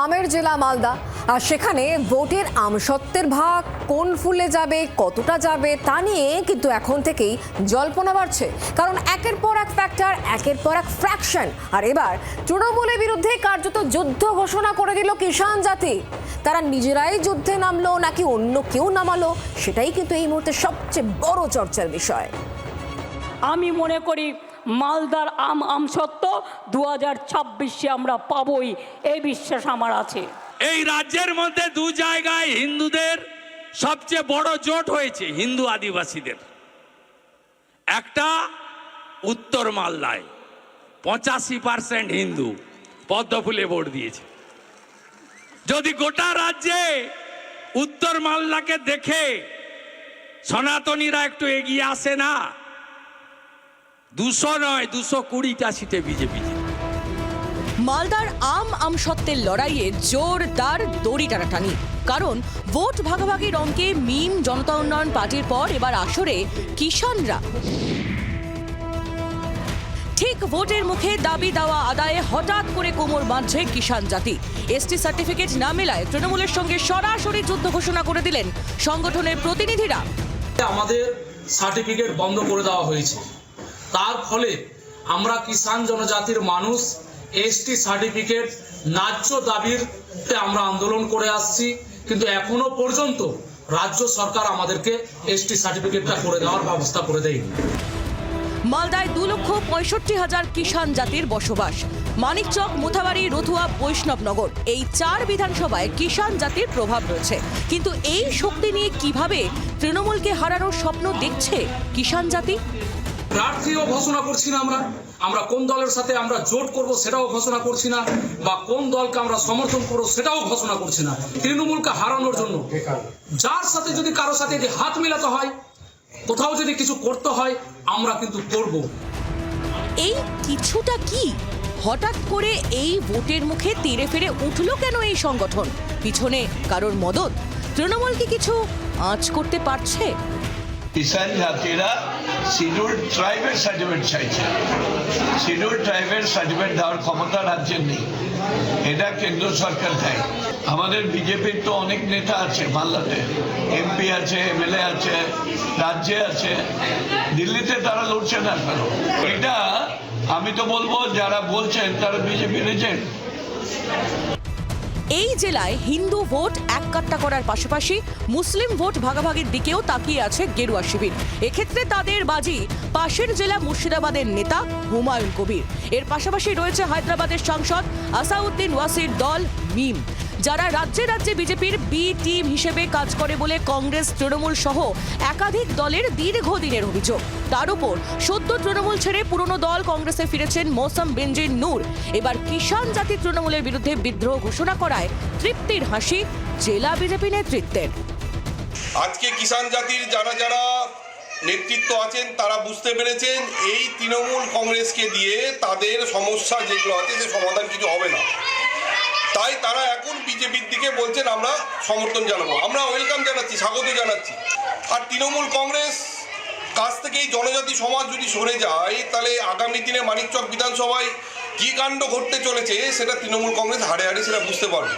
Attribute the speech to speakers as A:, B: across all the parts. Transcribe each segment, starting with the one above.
A: আমের জেলা মালদা, আর সেখানে ভোটের আমসত্ত্বের ভাগ কোন ফুলে যাবে, কতটা যাবে তা নিয়ে কিন্তু এখন থেকেই জল্পনা বাড়ছে। কারণ একের পর এক ফ্যাক্টর, একের পর এক ফ্র্যাকশন। আর এবার তৃণমূলের বিরুদ্ধে কার্যত যুদ্ধ ঘোষণা করে দিল কিষাণ জাতি। তারা নিজেরাই যুদ্ধে নামলো নাকি অন্য কেউ নামালো, সেটাই কিন্তু এই মুহূর্তে সবচেয়ে বড় চর্চার বিষয়।
B: আমি মনে করি মালদার আমসত্ত্ব 2026-এ আমরা পাবই, এই বিশ্বাস আমার আছে।
C: এই রাজ্যের মধ্যে দু জায়গায় হিন্দুদের সবচেয়ে বড় জোট হয়েছে, হিন্দু আদিবাসীদের। একটা উত্তর মালদায় 85% হিন্দু পদ্মফুলে ভোট দিয়েছে। যদি গোটা রাজ্যে উত্তর মালদাকে দেখে সনাতনীরা একটু এগিয়ে আসে না, 200 নয় 220টা সিটে বিজেপি।
D: মালদার আমসত্ত্বের লড়াইয়ে জোরদার দড়ি টানাটানি। কারণ ভোট ভাগাভাগির অঙ্কে মিম জনতা উন্নয়ন পার্টির পর এবার আসরে কিষাণরা। ঠিক ভোটের মুখে দাবি দেওয়া আদায়ে হঠাৎ করে কোমর বাঁধছে কিষাণ জাতি। এসটি সার্টিফিকেট না মেলায় তৃণমূলের সঙ্গে সরাসরি যুদ্ধ ঘোষণা করে দিলেন সংগঠনের প্রতিনিধিরা।
E: আমাদের সার্টিফিকেট বন্ধ করে দেওয়া হয়েছে, তার ফলে আমরা কিষাণ জনজাতির মানুষ এসটি সার্টিফিকেট ন্যায্য দাবির আমরা আন্দোলন করে আসছি, কিন্তু এখনো পর্যন্ত রাজ্য সরকার আমাদেরকে এসটি সার্টিফিকেটটা করে দেওয়ার ব্যবস্থা করে দেয়নি।
D: মালদায় 2,65,000 কিষাণ জাতির বসবাস। মানিকচক, মোথাবাড়ি, রতুয়া, বৈষ্ণবনগর এই 4 বিধানসভায় কিষাণ জাতির প্রভাব রয়েছে। কিন্তু এই শক্তি নিয়ে কিভাবে তৃণমূলকে হারানোর স্বপ্ন দেখছে কিষাণ জাতি?
E: প্রার্থীও ঘোষণা করছি না, আমরা কোন দলের সাথে আমরা জোট করব সেটাও ঘোষণা করছি না, বা কোন দলকে আমরা সমর্থন করব সেটাও ঘোষণা করছি না। তৃণমূলকে হারানোর জন্য যার সাথে যদি কারো সাথে যদি হাত মিলাতে হয়, কোথাও যদি কিছু করতে হয়, আমরা কিন্তু করব।
D: এই কিছুটা কি হঠাৎ করে এই ভোটের মুখে তেড়ে ফেরে উঠলো কেন এই সংগঠন? পিছনে কারোর মদত? তৃণমূল কি কিছু আঁচ করতে পারছে?
F: কিষাণ জাতিরা শিডিউল্ড ট্রাইবের সার্টিফিকেট চাইছে। শিডিউল্ড ট্রাইবের সার্টিফিকেট দেওয়ার ক্ষমতা রাজ্যের নেই, এটা কেন্দ্র সরকার দেয়। আমাদের বিজেপির তো অনেক নেতা আছে মালদাতে, এমপি আছে, এমএলএ আছে, রাজ্যে আছে, দিল্লিতে তারা লড়ছে না কেন? এটা আমি তো বলবো যারা বলছেন তারা বিজেপির এজেন্ট।
D: এই জেলায় হিন্দু ভোট এককাট্টা করার পাশাপাশি মুসলিম ভোট ভাগাভাগির দিকেও তাকিয়ে আছে গেরুয়া শিবির। এক্ষেত্রে তাদের বাজি পাশের জেলা মুর্শিদাবাদের নেতা হুমায়ুন কবির। এর পাশাপাশি রয়েছে হায়দ্রাবাদের সাংসদ আসাউদ্দিন ওয়াসির দল মিম, যারা রাজ্যে রাজ্যে বিজেপির বি টিম হিসেবে কাজ করে বলে কংগ্রেস, তৃণমূল সহ একাধিক দলের দীর্ঘদিনের অভিযোগ। তার উপর সদ্য তৃণমূল ছেড়ে পুরনো দল কংগ্রেসে ফিরেছেন মৌসম বেনজির নূর। এবার কিষাণ জাতি তৃণমূলের বিরুদ্ধে বিদ্রোহ ঘোষণা করায় তৃপ্তির হাসি জেলা বিজেপি নেতৃত্বের।
G: আজকে কিষাণ জাতির যারা যারা নেতৃত্ব আছেন তারা বুঝতে পেরেছেন এই তৃণমূল কংগ্রেসকে দিয়ে তাদের সমস্যা যেগুলো আছে সে সমাধান কিছু হবে না। তাই তারা এখন বিজেপির দিকে বলছেন আমরা সমর্থন জানাবো, আমরা ওয়েলকাম জানাচ্ছি, স্বাগত জানাচ্ছি। আর তৃণমূল কংগ্রেস কাছ থেকে এই জনজাতি সমাজ যদি সরে যায়, তাহলে আগামী দিনে মানিকচক বিধানসভায় কী কাণ্ড ঘটতে চলেছে সেটা তৃণমূল কংগ্রেস হাড়ে হাড়ে সেটা বুঝতে পারবে।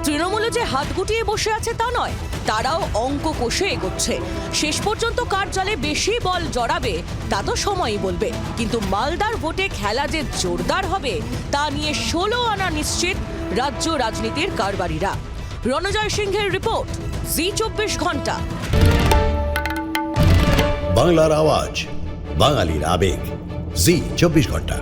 D: তৃণমূলে যে হাত গুটিয়ে বসে আছে তা নয়, তারাও অঙ্ক কষে এগোচ্ছে। শেষ পর্যন্ত কার জালে বেশি বল জড়াবে তা তো সময়ই বলবে। কিন্তু মালদার ভোটে খেলা যে জোরদার হবে তা নিয়ে 16 আনা নিশ্চিত রাজ্য রাজনীতির কারবারিরা। রণজয় সিংহের রিপোর্ট, জি 24 ঘন্টা।
H: বাংলার আওয়াজ, বাঙালির আবেগ, জি 24 ঘন্টা।